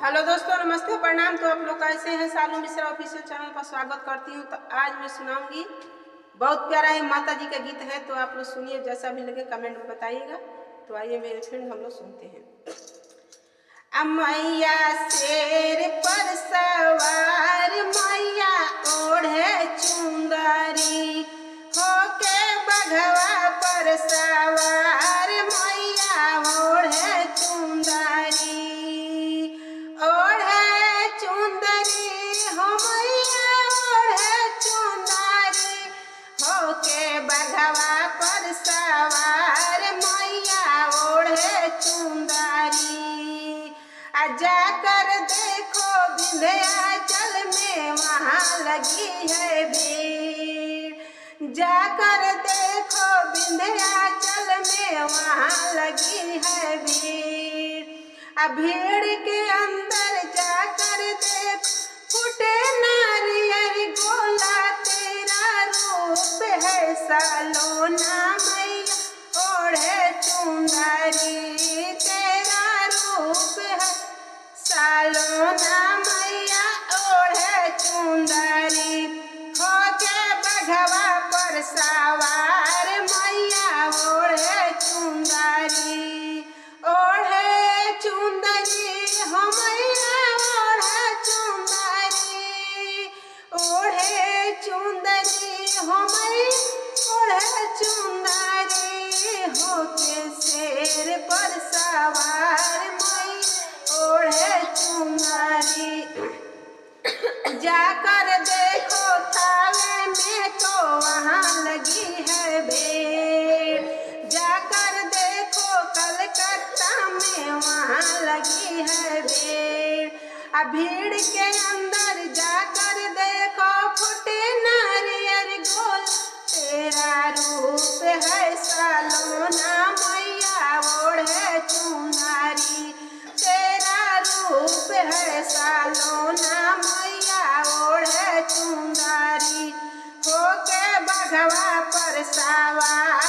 Hello दोस्तों, नमस्ते, प्रणाम। तो आप लोग कैसे हैं? सालू मिश्रा ऑफिशियल चैनल पर स्वागत करती हूं। तो आज मैं सुनाऊंगी, बहुत प्यारा है, माता जी का गीत है। तो आप लोग सुनिए, जैसा भी लगे कमेंट में बताइएगा। तो आइए मेरे फ्रेंड, हम लोग सुनते हैं। मैया शेर पर सवार, मैया ओढ़े चुंदरी, होके बघवा पर सवार, मैया ओढ़े चुंदरी, ओढ़े चुंदरी, हो मैया ओढ़े चुंदरी, होके बघवा पर सवार, मैया ओढ़े चुंदरी। जाकर देखो विंध्याचल में, वहाँ लगी है भीड़। जाकर देखो विंध्याचल में, वहाँ लगी है भीड़। भीड़ के अंदर जाकर देखो, फूटे नारियल गोला, तेरा रूप है सालोना, मैया ओढ़े चुंदरी, तेरा रूप है सालोना, मैया ओढ़े चुंदरी, होके बघवा पर सवार, मैया ओढ़े चुंदरी, ओढ़े चुंदरी, हो मैया ओढ़े चुंदरी, ओढ़े चुंदरी, हो मैया ओढ़े चुंदरी, होके शेर पर सवार, मैया ओढ़े चुंदरी। जाकर देखो थावे में, तो वहाँ लगी है भीड़। जाकर देखो कलकत्ता में, वहाँ लगी है भीड़। भीड़ के अंदर जाकर देखो, फूटे नारियल गोला, तेरा रूप है सालोना, मैया ओढ़े चुंदरी, तेरा रूप है सालोना, मैया ओढ़े चुंदरी, होके बघवा पर सवार,